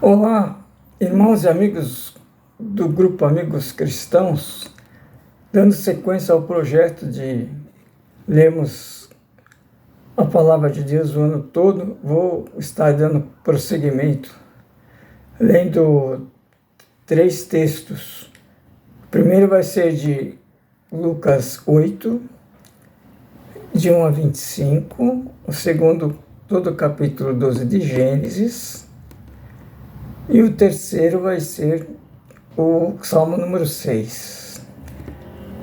Olá, irmãos e amigos do grupo Amigos Cristãos, dando sequência ao projeto de lermos a Palavra de Deus o ano todo, vou estar dando prosseguimento, lendo 3 textos. O primeiro vai ser de Lucas 8, de 1 a 25, o segundo, todo o capítulo 12 de Gênesis, e o terceiro vai ser o Salmo número 6.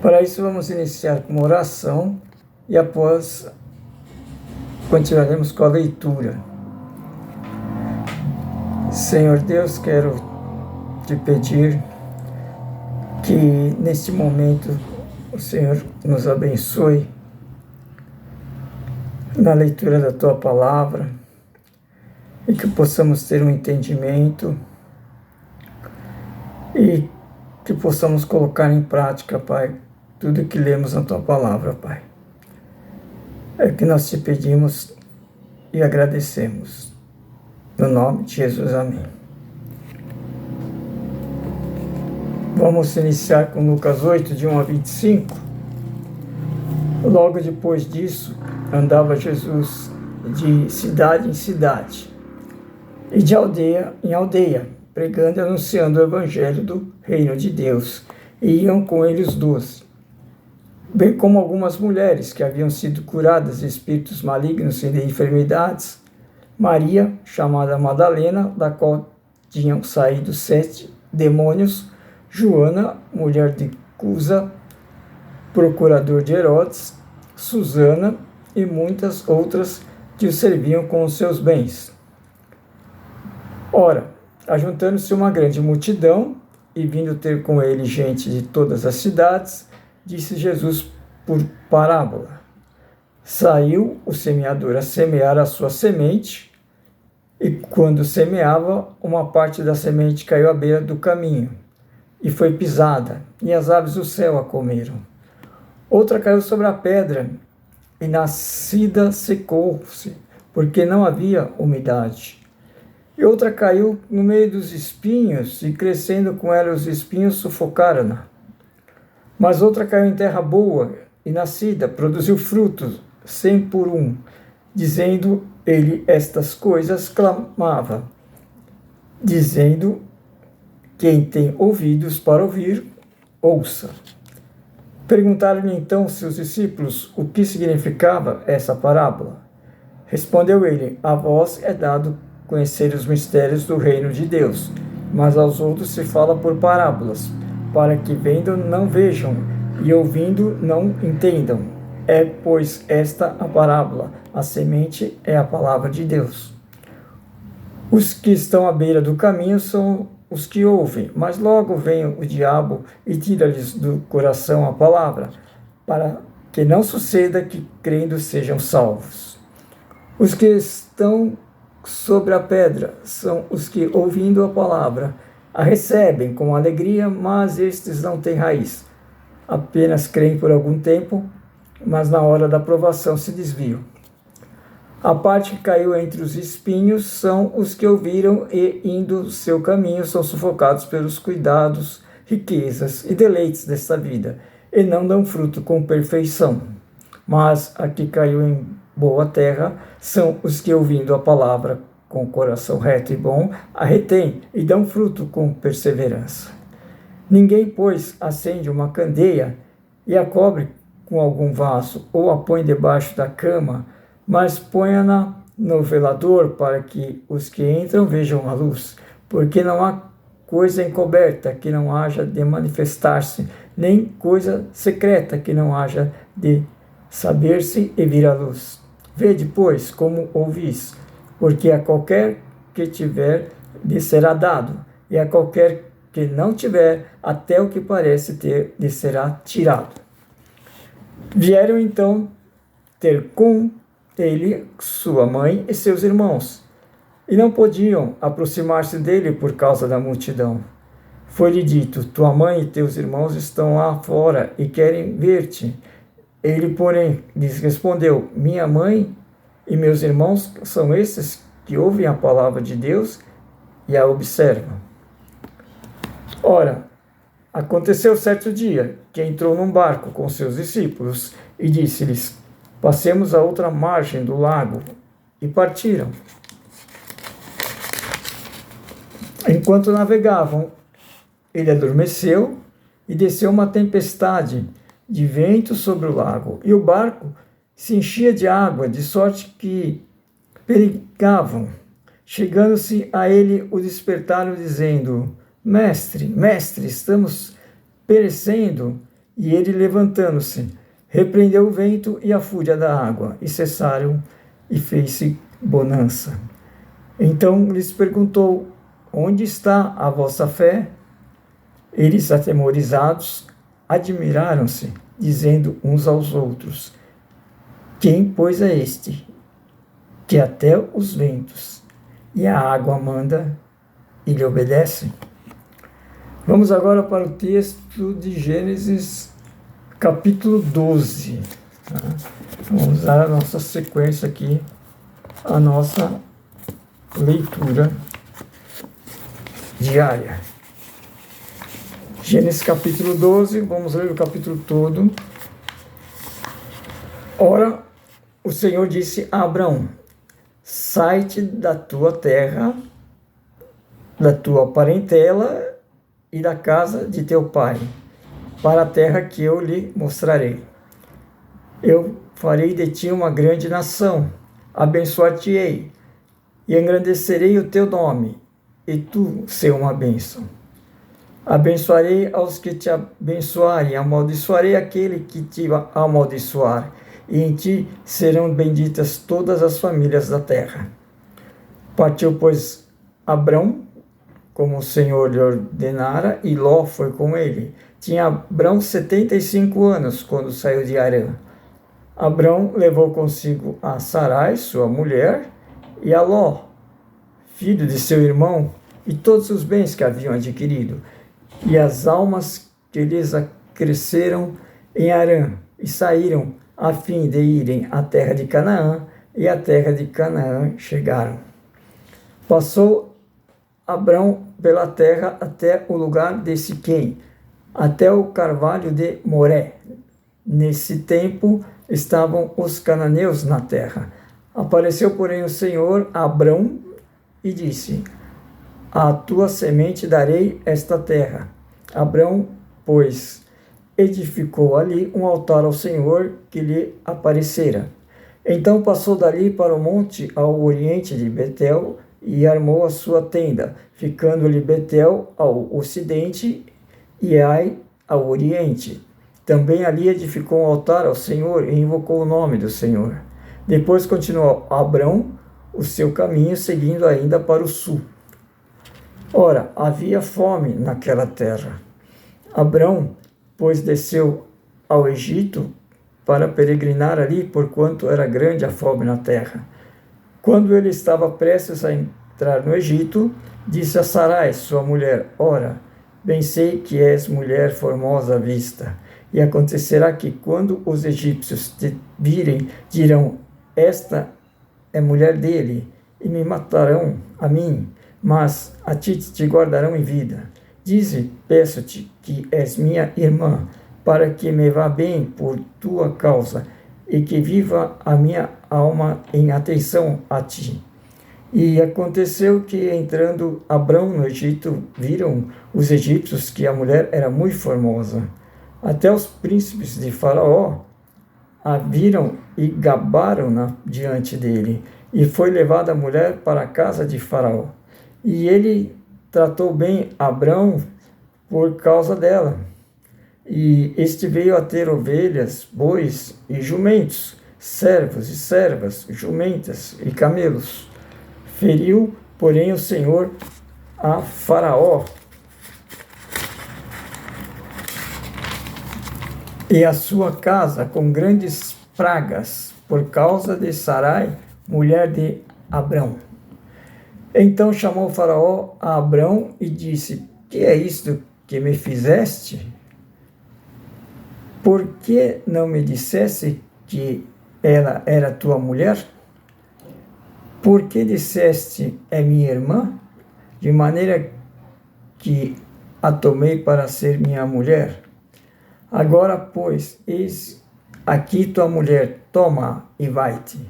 Para isso, vamos iniciar com uma oração e após continuaremos com a leitura. Senhor Deus, quero te pedir que neste momento o Senhor nos abençoe na leitura da tua palavra e que possamos ter um entendimento e que possamos colocar em prática, Pai, tudo que lemos na tua palavra, Pai. É o que nós te pedimos e agradecemos. No nome de Jesus, amém. Vamos iniciar com Lucas 8, de 1 a 25. Logo depois disso, andava Jesus de cidade em cidade e de aldeia em aldeia, pregando e anunciando o evangelho do reino de Deus. E iam com ele os 12, bem como algumas mulheres que haviam sido curadas de espíritos malignos e de enfermidades. Maria, chamada Madalena, da qual tinham saído 7 demônios, Joana, mulher de Cusa, procurador de Herodes, Susana e muitas outras que o serviam com os seus bens. Ora, ajuntando-se uma grande multidão, e vindo ter com ele gente de todas as cidades, disse Jesus por parábola: Saiu o semeador a semear a sua semente, e quando semeava, uma parte da semente caiu à beira do caminho, e foi pisada, e as aves do céu a comeram. Outra caiu sobre a pedra, e nascida secou-se, porque não havia umidade. E outra caiu no meio dos espinhos, e crescendo com ela os espinhos sufocaram-na. Mas outra caiu em terra boa, e nascida, produziu frutos, 100 por 1. Dizendo ele estas coisas, clamava, dizendo: quem tem ouvidos para ouvir, ouça. Perguntaram-lhe então seus discípulos o que significava essa parábola. Respondeu ele: a vós é dado conhecer os mistérios do reino de Deus, mas aos outros se fala por parábolas, para que vendo não vejam e ouvindo não entendam. É, pois, esta a parábola: a semente é a palavra de Deus. Os que estão à beira do caminho são os que ouvem, mas logo vem o diabo e tira-lhes do coração a palavra, para que não suceda que, crendo, sejam salvos. Os que estão sobre a pedra são os que, ouvindo a palavra, a recebem com alegria, mas estes não têm raiz. Apenas creem por algum tempo, mas na hora da provação se desviam. A parte que caiu entre os espinhos são os que ouviram e, indo seu caminho, são sufocados pelos cuidados, riquezas e deleites desta vida, e não dão fruto com perfeição. Mas a que caiu em boa terra são os que, ouvindo a palavra com coração reto e bom, a retêm e dão fruto com perseverança. Ninguém, pois, acende uma candeia e a cobre com algum vaso, ou a põe debaixo da cama, mas ponha-na no velador, para que os que entram vejam a luz, porque não há coisa encoberta que não haja de manifestar-se, nem coisa secreta que não haja de saber-se e vir à luz. Vede, pois, como ouvis, porque a qualquer que tiver lhe será dado, e a qualquer que não tiver, até o que parece ter lhe será tirado. Vieram então ter com ele sua mãe e seus irmãos, e não podiam aproximar-se dele por causa da multidão. Foi-lhe dito: tua mãe e teus irmãos estão lá fora e querem ver-te. Ele, porém, lhes respondeu: minha mãe e meus irmãos são esses que ouvem a palavra de Deus e a observam. Ora, aconteceu certo dia que entrou num barco com seus discípulos e disse-lhes: passemos a outra margem do lago. E partiram. Enquanto navegavam, ele adormeceu e desceu uma tempestade de vento sobre o lago, e o barco se enchia de água, de sorte que perigavam. Chegando-se a ele, o despertaram, dizendo: Mestre, mestre, estamos perecendo. E ele, levantando-se, repreendeu o vento e a fúria da água, e cessaram, e fez-se bonança. Então lhes perguntou: onde está a vossa fé? Eles, atemorizados, admiraram-se, dizendo uns aos outros: quem, pois, é este, que até os ventos e a água manda e lhe obedece? Vamos agora para o texto de Gênesis, capítulo 12. Tá? Vamos usar a nossa sequência aqui, a nossa leitura diária. Gênesis capítulo 12, vamos ler o capítulo todo. Ora, o Senhor disse a Abrão: sai-te da tua terra, da tua parentela e da casa de teu pai, para a terra que eu lhe mostrarei. Eu farei de ti uma grande nação, abençoar-te-ei, e engrandecerei o teu nome, e tu ser uma bênção. Abençoarei aos que te abençoarem, amaldiçoarei aquele que te amaldiçoar, e em ti serão benditas todas as famílias da terra. Partiu, pois, Abrão, como o Senhor lhe ordenara, e Ló foi com ele. Tinha Abrão 75 anos quando saiu de Harã. Abrão levou consigo a Sarai, sua mulher, e a Ló, filho de seu irmão, e todos os bens que haviam adquirido, e as almas que lhes acresceram em Harã, e saíram a fim de irem à terra de Canaã, e à terra de Canaã chegaram. Passou Abrão pela terra até o lugar de Siquém, até o carvalho de Moré. Nesse tempo estavam os cananeus na terra. Apareceu, porém, o Senhor a Abrão e disse: à tua semente darei esta terra. Abrão, pois, edificou ali um altar ao Senhor que lhe aparecera. Então passou dali para o monte ao oriente de Betel e armou a sua tenda, ficando-lhe Betel ao ocidente e Ai ao oriente. Também ali edificou um altar ao Senhor e invocou o nome do Senhor. Depois continuou Abrão o seu caminho, seguindo ainda para o sul. Ora, havia fome naquela terra. Abrão, pois, desceu ao Egito para peregrinar ali, porquanto era grande a fome na terra. Quando ele estava prestes a entrar no Egito, disse a Sarai, sua mulher: ora, bem sei que és mulher formosa à vista. E acontecerá que, quando os egípcios te virem, dirão: esta é mulher dele, e me matarão a mim, mas a ti te guardarão em vida. Dize, peço-te, que és minha irmã, para que me vá bem por tua causa, e que viva a minha alma em atenção a ti. E aconteceu que, entrando Abrão no Egito, viram os egípcios que a mulher era muito formosa. Até os príncipes de Faraó a viram e gabaram-na diante dele. E foi levada a mulher para a casa de Faraó. E ele tratou bem Abrão por causa dela. E este veio a ter ovelhas, bois e jumentos, servos e servas, jumentas e camelos. Feriu, porém, o Senhor a Faraó e a sua casa com grandes pragas, por causa de Sarai, mulher de Abrão. Então chamou Faraó a Abrão e disse: que é isto que me fizeste? Por que não me dissesse que ela era tua mulher? Por que disseste: é minha irmã? de maneira que a tomei para ser minha mulher. Agora, pois, eis aqui tua mulher, toma e vai-te.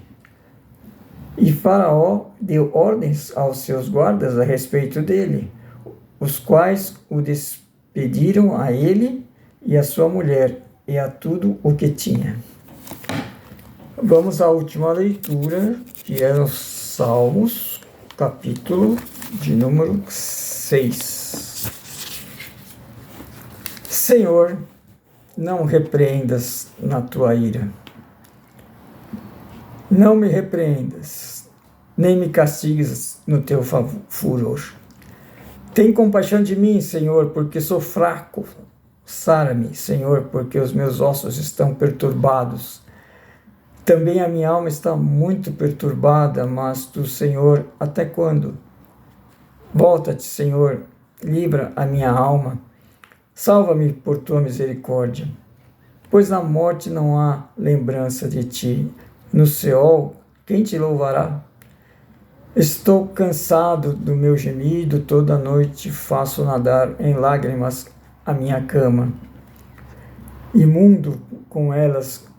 E Faraó deu ordens aos seus guardas a respeito dele, os quais o despediram a ele e a sua mulher e a tudo o que tinha. Vamos à última leitura, que é os Salmos, capítulo de número 6. Senhor, não repreendas na tua ira. Não me repreendas, nem me castigues no teu furor. Tem compaixão de mim, Senhor, porque sou fraco. Sara-me, Senhor, porque os meus ossos estão perturbados. Também a minha alma está muito perturbada, mas tu, Senhor, até quando? Volta-te, Senhor, livra a minha alma. Salva-me por tua misericórdia. Pois na morte não há lembrança de ti. No Seol, quem te louvará? Estou cansado do meu gemido, toda noite faço nadar em lágrimas a minha cama. Imundo com elas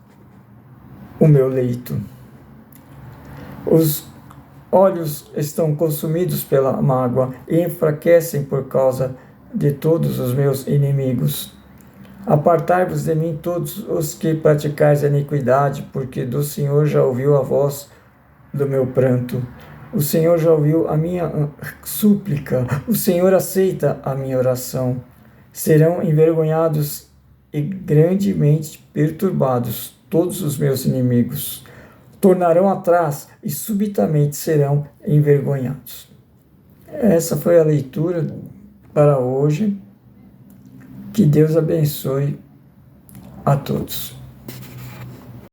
o meu leito. Os olhos estão consumidos pela mágoa e enfraquecem por causa de todos os meus inimigos. Apartai-vos de mim todos os que praticais a iniquidade, porque do Senhor já ouviu a voz do meu pranto. O Senhor já ouviu a minha súplica. O Senhor aceita a minha oração. Serão envergonhados e grandemente perturbados todos os meus inimigos. Tornarão atrás e subitamente serão envergonhados. Essa foi a leitura para hoje. Que Deus abençoe a todos.